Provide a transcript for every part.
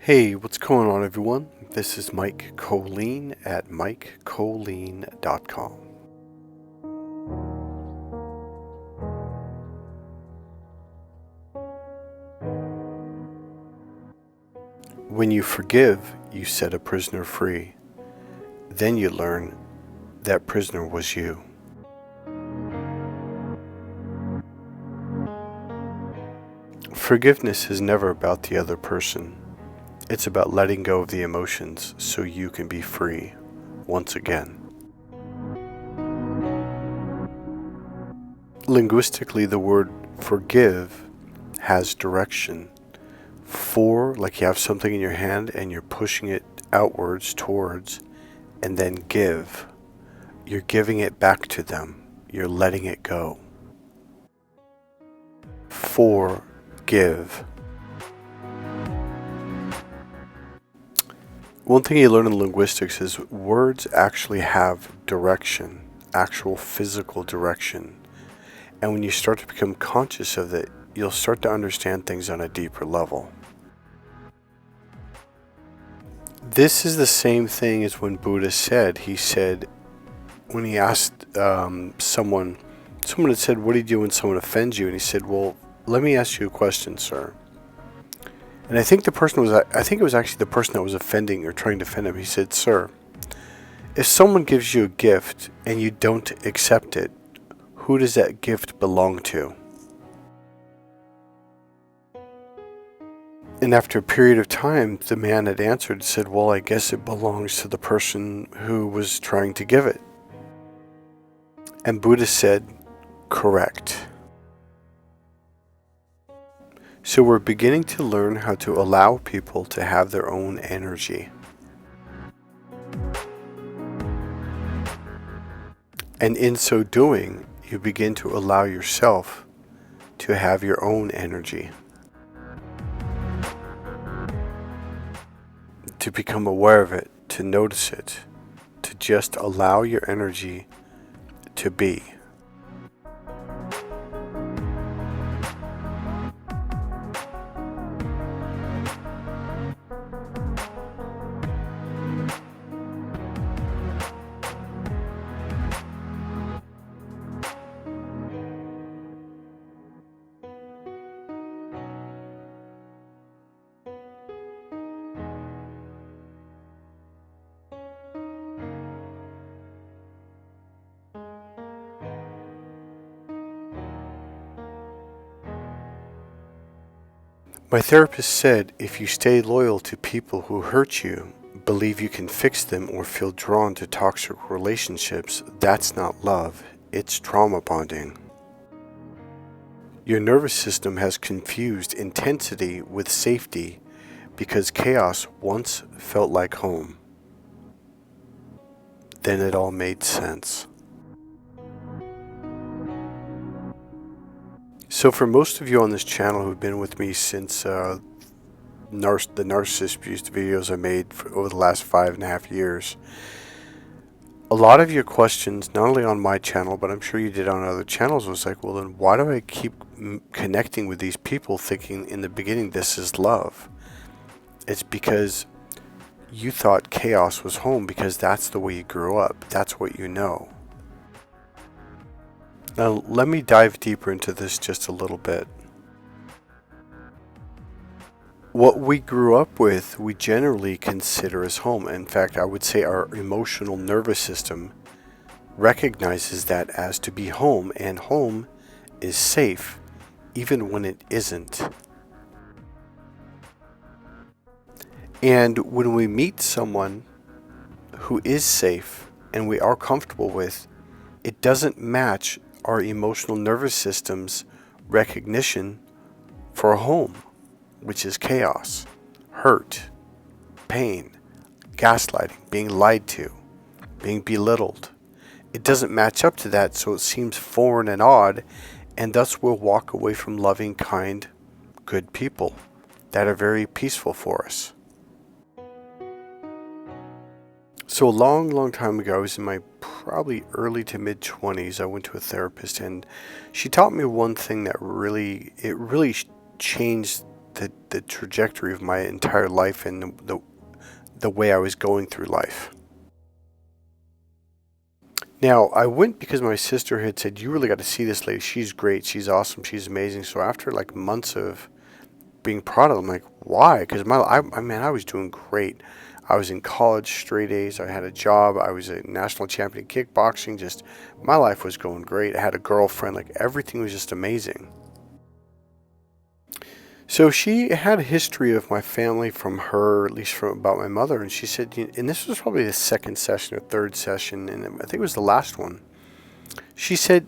Hey, what's going on, everyone? This is Mike Kollin at MikeKollin.com. When you forgive, you set a prisoner free. Then you learn that prisoner was you. Forgiveness is never about the other person. It's about letting go of the emotions so you can be free once again. Linguistically, the word forgive has direction. For, like you have something in your hand and you're pushing it outwards towards, and then give. You're giving it back to them. You're letting it go. Forgive. One thing you learn in linguistics is words actually have direction, actual physical direction. And when you start to become conscious of it, you'll start to understand things on a deeper level. This is the same thing as when Buddha said, when he asked someone had said, what do you do when someone offends you? And he said, well, let me ask you a question, sir. And I think it was actually the person that was offending or trying to offend him. He said, sir, if someone gives you a gift and you don't accept it, who does that gift belong to? And after a period of time, the man had answered and said, well, I guess it belongs to the person who was trying to give it. And Buddha said, correct. So we're beginning to learn how to allow people to have their own energy. And in so doing, you begin to allow yourself to have your own energy. To become aware of it, to notice it, to just allow your energy to be. My therapist said, if you stay loyal to people who hurt you, believe you can fix them, or feel drawn to toxic relationships, that's not love, it's trauma bonding. Your nervous system has confused intensity with safety because chaos once felt like home. Then it all made sense. So for most of you on this channel who've been with me since the Narcissist abuse videos I made over the last 5.5 years, a lot of your questions, not only on my channel, but I'm sure you did on other channels, was like, well, then why do I keep connecting with these people thinking in the beginning this is love? It's because you thought chaos was home because that's the way you grew up. That's what you know. Now, let me dive deeper into this just a little bit. What we grew up with, we generally consider as home. In fact, I would say our emotional nervous system recognizes that as to be home, and home is safe, even when it isn't. And when we meet someone who is safe and we are comfortable with, it doesn't match our emotional nervous system's recognition for a home, which is chaos, hurt, pain, gaslighting, being lied to, being belittled. It doesn't match up to that, so it seems foreign and odd, and thus we'll walk away from loving, kind, good people that are very peaceful for us. So a long time ago, I was in my probably early to mid 20s. I went to a therapist, and she taught me one thing that really changed the trajectory of my entire life and the way I was going through life. Now, I went because my sister had said, you really got to see this lady. She's great. She's awesome. She's amazing. So after like months of being proud of them, I'm like, why? Because I was doing great. I was in college, straight A's. I had a job. I was a national champion in kickboxing. Just my life was going great. I had a girlfriend. Like everything was just amazing. So she had a history of my family from her, at least from about my mother. And she said, and this was probably the second session or third session, and I think it was the last one. She said,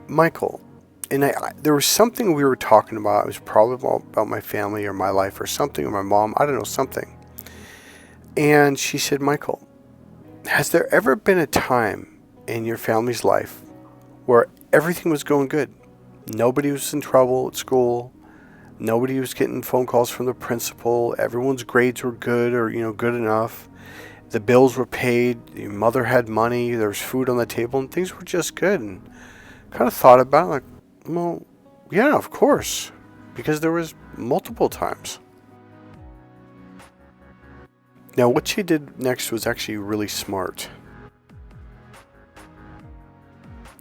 Michael, and there was something we were talking about. It was probably about my family or my life or something, or my mom. I don't know, something. And she said, Michael, has there ever been a time in your family's life where everything was going good? Nobody was in trouble at school. Nobody was getting phone calls from the principal. Everyone's grades were good or, good enough. The bills were paid. Your mother had money. There was food on the table and things were just good. And kind of thought about it, like, well, yeah, of course. Because there was multiple times. Now, what she did next was actually really smart.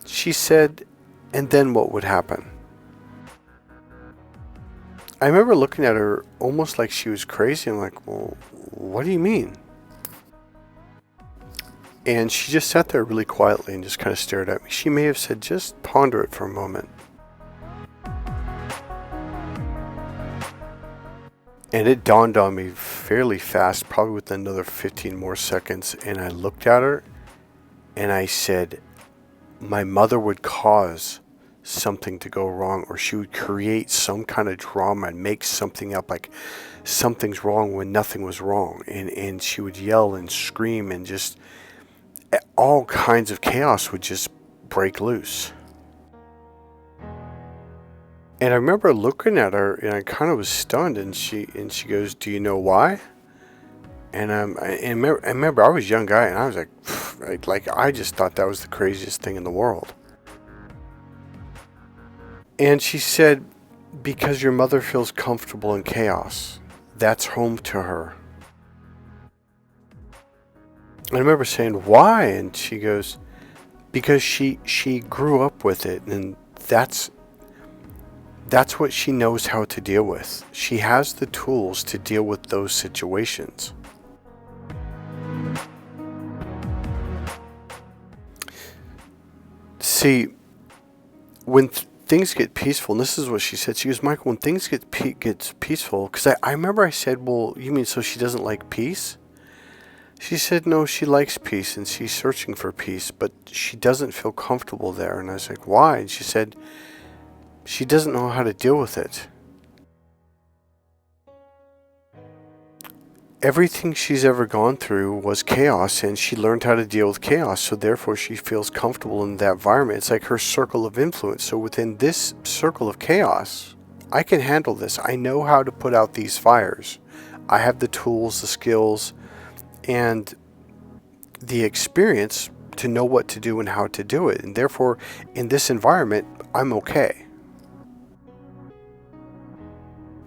She said, and then what would happen? I remember looking at her almost like she was crazy. I'm like, well, what do you mean? And she just sat there really quietly and just kind of stared at me. She may have said, just ponder it for a moment. And it dawned on me fairly fast, probably within another 15 more seconds. And I looked at her and I said, my mother would cause something to go wrong, or she would create some kind of drama and make something up, like something's wrong when nothing was wrong. And she would yell and scream and just all kinds of chaos would just break loose. And I remember looking at her and I kind of was stunned, and she goes, do you know why? And I remember I was a young guy and I was like I just thought that was the craziest thing in the world. And she said, because your mother feels comfortable in chaos. That's home to her. And I remember saying, why? And she goes, because she grew up with it, and that's what she knows how to deal with. She has the tools to deal with those situations. See, when things get peaceful, and this is what she said. She goes, Michael, when things get peaceful, because I remember I said, well, you mean so she doesn't like peace? She said, no, she likes peace and she's searching for peace, but she doesn't feel comfortable there. And I was like, why? And she said, she doesn't know how to deal with it. Everything she's ever gone through was chaos, and she learned how to deal with chaos, so therefore she feels comfortable in that environment. It's like her circle of influence. So within this circle of chaos, I can handle this. I know how to put out these fires. I have the tools, the skills, and the experience to know what to do and how to do it. And therefore, in this environment, I'm okay.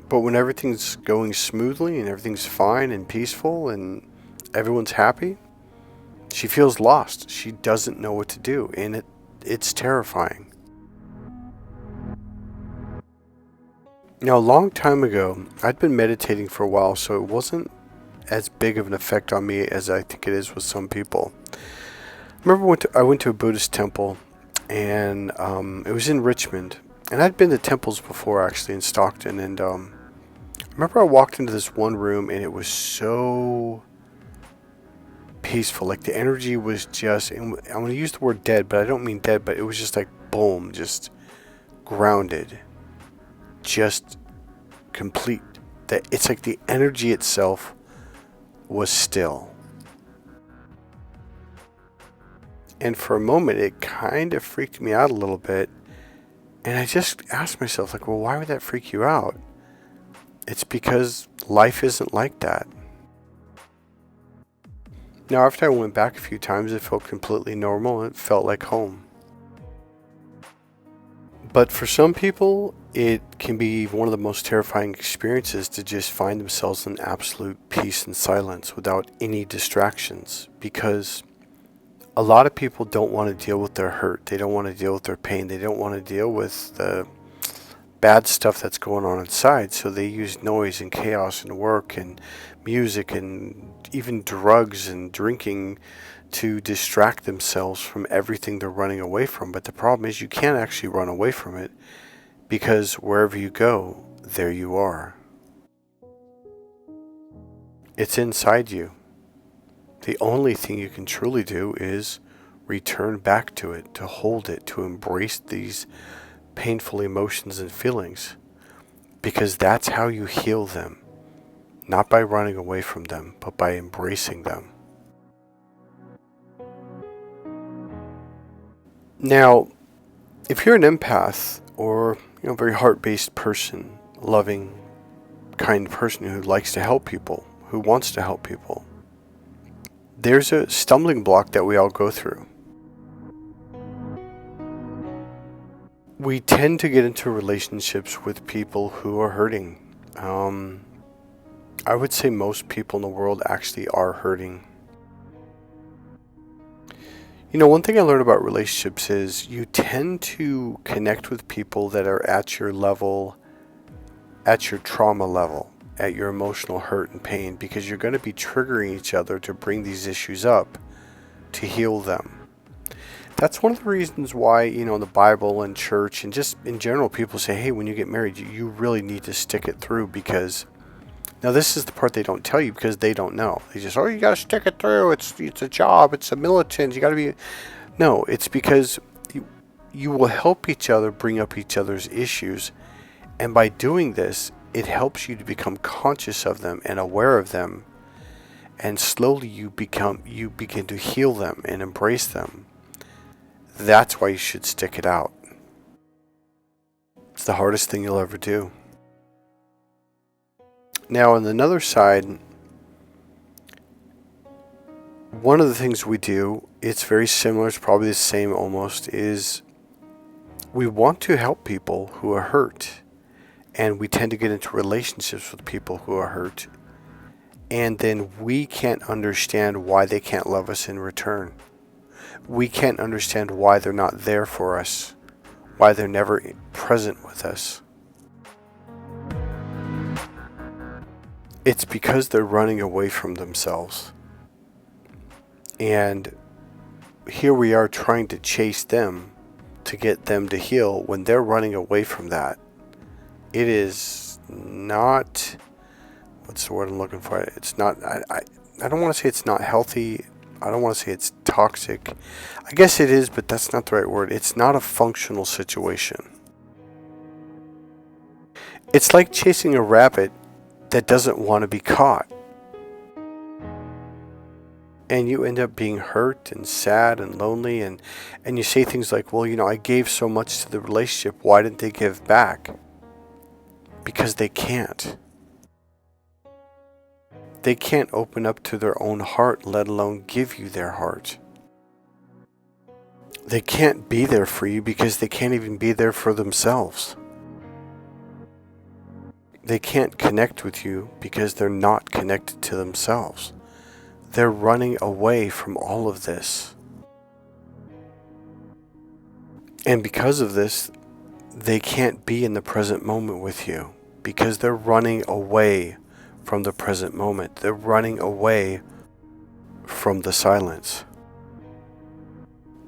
But when everything's going smoothly and everything's fine and peaceful and everyone's happy, she feels lost. She doesn't know what to do, and it's terrifying. Now, a long time ago, I'd been meditating for a while, so it wasn't as big of an effect on me as I think it is with some people. I remember I went to a Buddhist temple, and it was in Richmond. And I'd been to temples before, actually, in Stockton, and I remember I walked into this one room and it was so peaceful. Like the energy was just, and I'm going to use the word dead, but I don't mean dead, but it was just like boom, just grounded, just complete. That it's like the energy itself was still. And for a moment, it kind of freaked me out a little bit. And I just asked myself, like, well, why would that freak you out? It's because life isn't like that. Now, after I went back a few times, it felt completely normal. It felt like home. But for some people, it can be one of the most terrifying experiences to just find themselves in absolute peace and silence without any distractions, because a lot of people don't want to deal with their hurt. They don't want to deal with their pain. They don't want to deal with the bad stuff that's going on inside. So they use noise and chaos and work and music and even drugs and drinking to distract themselves from everything they're running away from. But the problem is you can't actually run away from it, because wherever you go, there you are. It's inside you. The only thing you can truly do is return back to it, to hold it, to embrace these painful emotions and feelings, because that's how you heal them. Not by running away from them, but by embracing them. Now, if you're an empath or very heart-based person, loving, kind person who likes to help people, who wants to help people, there's a stumbling block that we all go through. We tend to get into relationships with people who are hurting. I would say most people in the world actually are hurting. One thing I learned about relationships is you tend to connect with people that are at your level, at your trauma level, at your emotional hurt and pain, because you're going to be triggering each other to bring these issues up, to heal them. That's one of the reasons why, in the Bible and church and just in general, people say, hey, when you get married, you really need to stick it through, because now this is the part they don't tell you, because they don't know. They just, you got to stick it through. It's a job. It's a militant. You got to be. No, it's because you will help each other bring up each other's issues. And by doing this, it helps you to become conscious of them and aware of them. And slowly you begin to heal them and embrace them. That's why you should stick it out. It's the hardest thing you'll ever do. Now, on another side, one of the things we do, it's very similar, it's probably the same almost, is we want to help people who are hurt. And we tend to get into relationships with people who are hurt. And then we can't understand why they can't love us in return. We can't understand why they're not there for us, why they're never present with us. It's because they're running away from themselves. And here we are trying to chase them to get them to heal when they're running away from that. It is not, what's the word I'm looking for? It's not, I don't want to say it's not healthy. I don't want to say it's toxic. I guess it is, but that's not the right word. It's not a functional situation. It's like chasing a rabbit that doesn't want to be caught. And you end up being hurt and sad and lonely, and you say things like, well, I gave so much to the relationship, why didn't they give back? Because they can't. They can't open up to their own heart, let alone give you their heart. They can't be there for you because they can't even be there for themselves. They can't connect with you because they're not connected to themselves. They're running away from all of this. And because of this, they can't be in the present moment with you, because they're running away from the present moment. They're running away from the silence.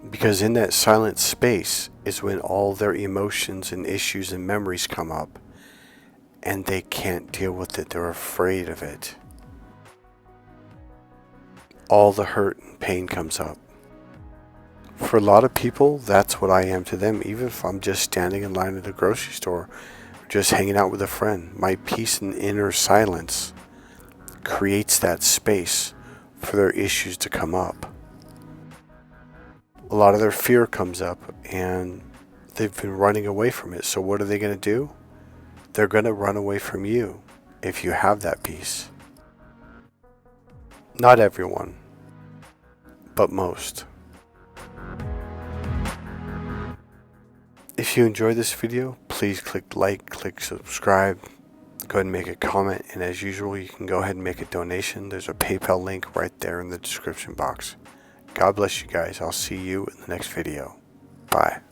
Because in that silent space is when all their emotions and issues and memories come up. And they can't deal with it. They're afraid of it. All the hurt and pain comes up. For a lot of people, that's what I am to them. Even if I'm just standing in line at the grocery store, or just hanging out with a friend, my peace and inner silence creates that space for their issues to come up. A lot of their fear comes up, and they've been running away from it. So what are they going to do? They're going to run away from you if you have that peace. Not everyone, but most. If you enjoyed this video, please click like, click subscribe, go ahead and make a comment, and as usual, you can go ahead and make a donation. There's a PayPal link right there in the description box. God bless you guys. I'll see you in the next video. Bye.